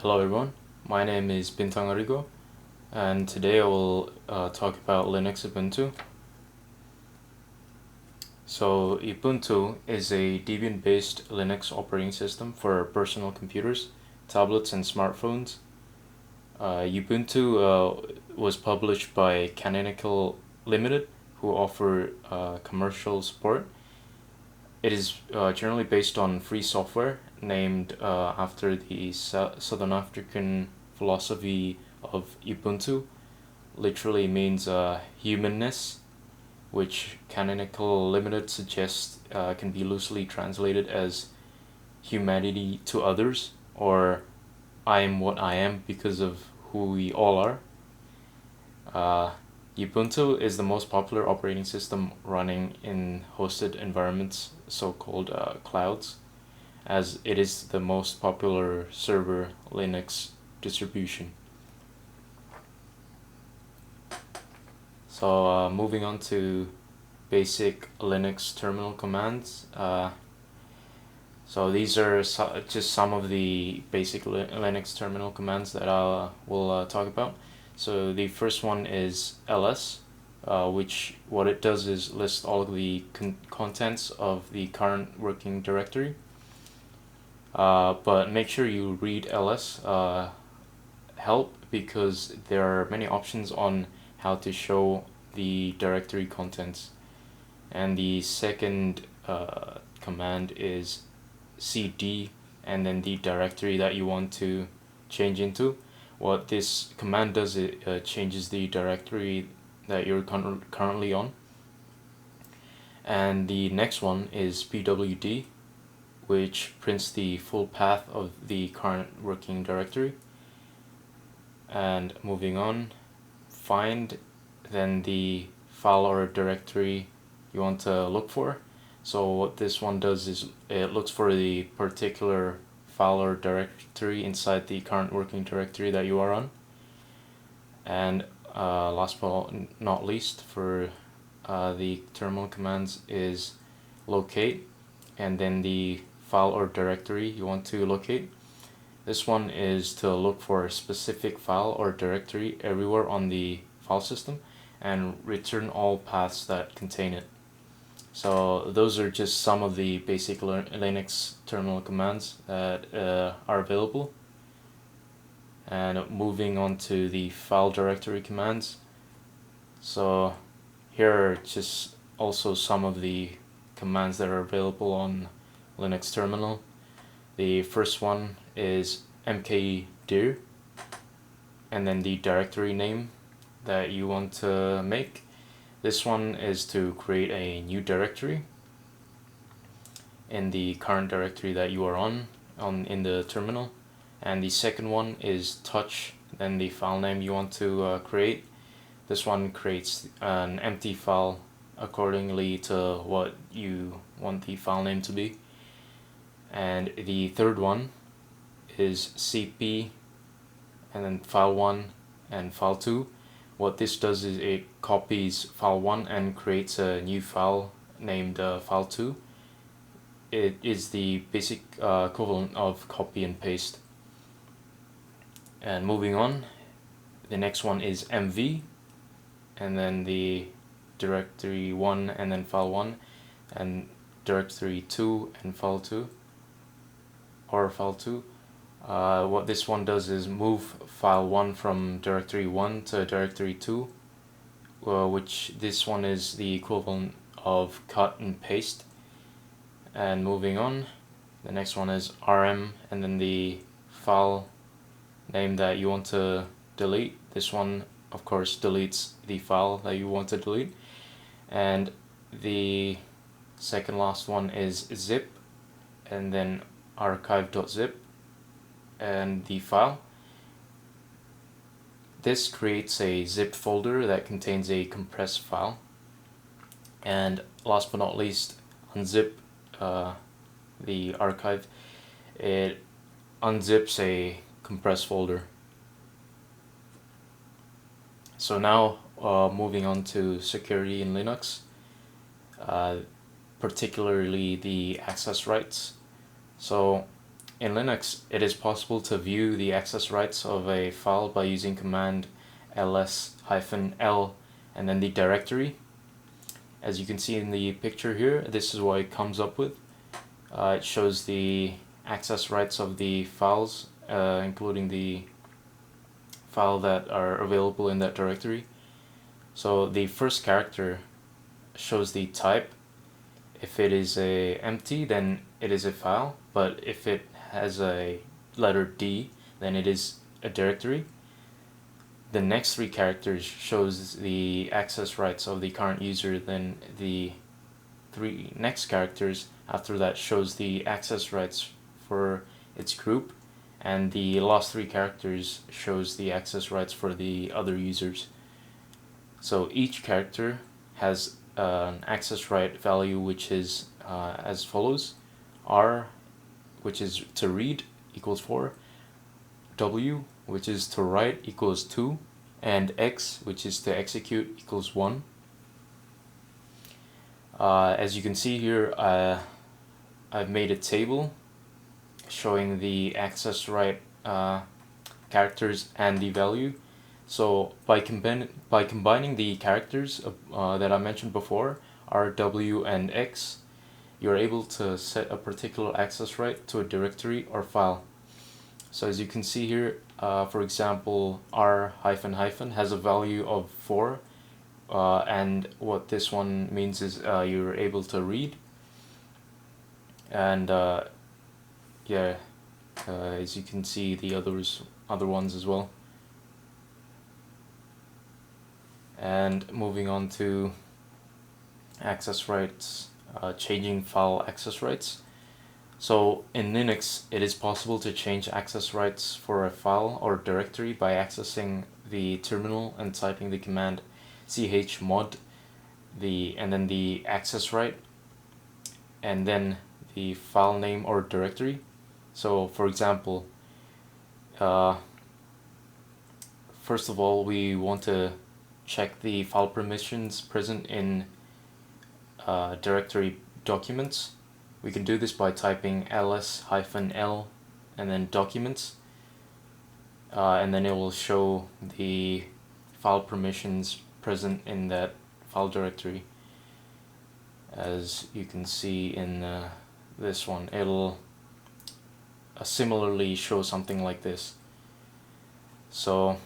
Hello everyone, my name is Bintang Arigo, and today I will talk about Linux Ubuntu. So Ubuntu is a Debian-based Linux operating system for personal computers, tablets, and smartphones. Ubuntu was published by Canonical Limited, who offer commercial support. It is generally based on free software, named after the Southern African philosophy of Ubuntu. Literally means humanness, which Canonical Limited suggests can be loosely translated as humanity to others, or I am what I am because of who we all are. Uh, Ubuntu is the most popular operating system running in hosted environments, so-called clouds, as it is the most popular server Linux distribution. So moving on to basic Linux terminal commands. So these are just some of the basic Linux terminal commands that I will talk about. So the first one is ls, which what it does is list all of the contents of the current working directory. But make sure you read ls help, because there are many options on how to show the directory contents. And the second command is cd, and then the directory that you want to change into. What this command does, it changes the directory that you're currently on. And the next one is pwd, which prints the full path of the current working directory. And moving on, find, then the file or directory you want to look for. So what this one does is it looks for the particular file or directory inside the current working directory that you are on. And last but not least, for the terminal commands is locate, and then the file or directory you want to locate. This one is to look for a specific file or directory everywhere on the file system and return all paths that contain it. So those are just some of the basic Linux terminal commands that are available. And moving on to the file directory commands. So here are just also some of the commands that are available on Linux terminal. The first one is mkdir, and then the directory name that you want to make. This one is to create a new directory in the current directory that you are on in the terminal. And the second one is touch, then the file name you want to create. This one creates an empty file accordingly to what you want the file name to be. And the third one is cp, and then file1 and file2. What this does is it copies file1 and creates a new file named file2. It is the basic equivalent of copy and paste. And moving on, the next one is mv, and then the directory 1 and then file1, and directory 2 and file2, or file2. What this one does is move file 1 from directory 1 to directory 2, which this one is the equivalent of cut and paste. And moving on, the next one is rm, and then the file name that you want to delete. This one, of course, deletes the file that you want to delete. And the second last one is zip, and then archive.zip, and the file. This creates a zip folder that contains a compressed file. And last but not least, unzip, the archive. It unzips a compressed folder. So now moving on to security in Linux, particularly the access rights. So in Linux, it is possible to view the access rights of a file by using command ls-l and then the directory. As you can see in the picture here, this is what it comes up with. It shows the access rights of the files, including the file that are available in that directory. So the first character shows the type. If it is empty, then it is a file, but if it has a letter D, then it is a directory. The next three characters shows the access rights of the current user, then the three next characters after that shows the access rights for its group, and the last three characters shows the access rights for the other users. So each character has an access right value which is as follows: R, which is to read, equals 4, W, which is to write, equals 2, and X, which is to execute, equals 1. As you can see here, I've made a table showing the access right characters and the value. So by combining the characters that I mentioned before, R, W, and X, you're able to set a particular access right to a directory or file. So as you can see here, for example, R -- has a value of 4, and what this one means is you're able to read. And as you can see, the other ones as well. And moving on to access rights, changing file access rights. So in Linux, it is possible to change access rights for a file or directory by accessing the terminal and typing the command chmod, and then the access right, and then the file name or directory. So for example, first of all, we want to check the file permissions present in directory documents. We can do this by typing ls-l and then documents, and then it will show the file permissions present in that file directory. As you can see in this one, it'll similarly show something like this. So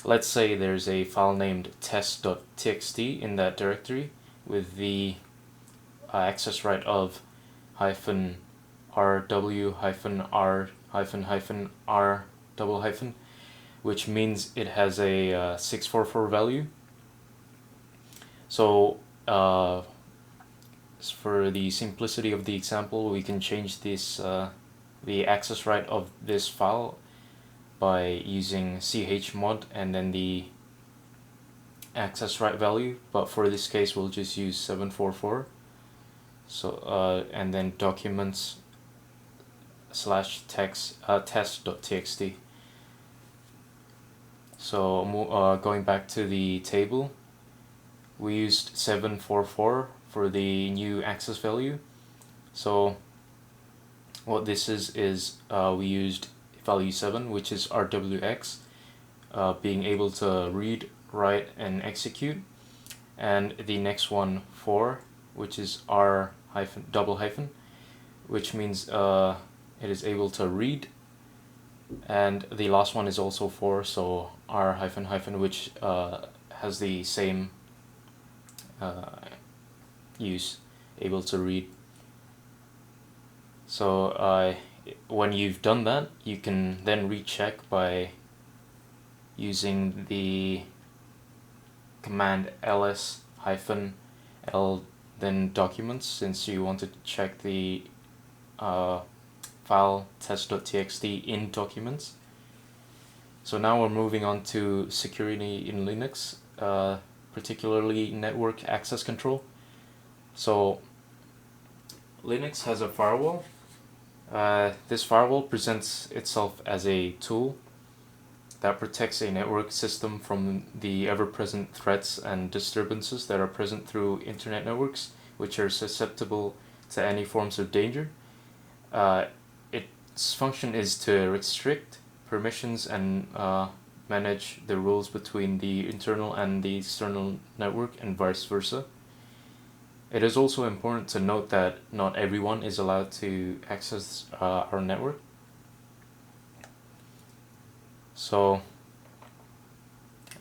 let's say there's a file named test.txt in that directory with the access right of -rw -r --r, which means it has a 644 value. So for the simplicity of the example, we can change this the access right of this file by using chmod and then the access right value, but for this case we'll just use 744. So and then documents /test.txt. So going back to the table, we used 744 for the new access value. So what this is we used value 7, which is rwx, being able to read, write, and execute, and the next one 4, which is r --, which means it is able to read, and the last one is also 4, so r --, which has the same use, able to read. So when you've done that, you can then recheck by using the command ls-l then documents, since you want to check the file test.txt in documents. So now we're moving on to security in Linux, particularly network access control. So Linux has a firewall. This firewall presents itself as a tool that protects a network system from the ever-present threats and disturbances that are present through internet networks, which are susceptible to any forms of danger. It its function is to restrict permissions and manage the rules between the internal and the external network and vice versa. It is also important to note that not everyone is allowed to access our network. So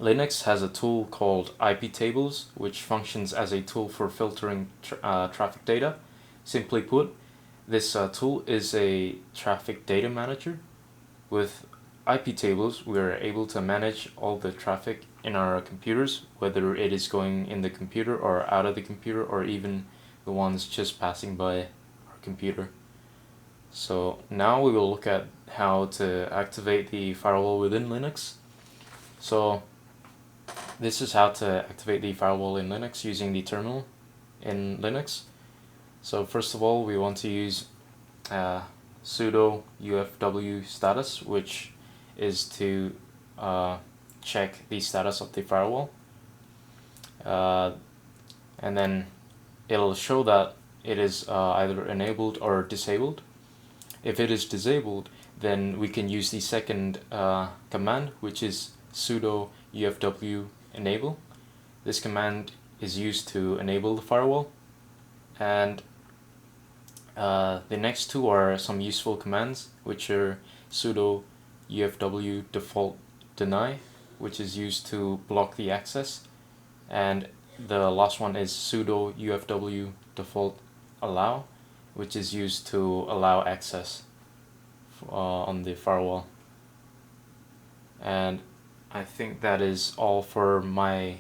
Linux has a tool called IP tables, which functions as a tool for filtering traffic data. Simply put, this tool is a traffic data manager. With IP tables, we are able to manage all the traffic in our computers, whether it is going in the computer or out of the computer, or even the ones just passing by our computer. So now we will look at how to activate the firewall within Linux. So this is how to activate the firewall in Linux using the terminal in Linux. So first of all, we want to use sudo ufw status, which is to check the status of the firewall, and then it'll show that it is either enabled or disabled. If it is disabled, then we can use the second command, which is sudo ufw enable. This command is used to enable the firewall, and the next two are some useful commands, which are sudo ufw default deny, which is used to block the access, and the last one is sudo ufw default allow, which is used to allow access on the firewall. And I think that is all for my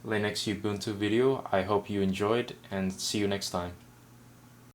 Linux Ubuntu video. I hope you enjoyed, and see you next time.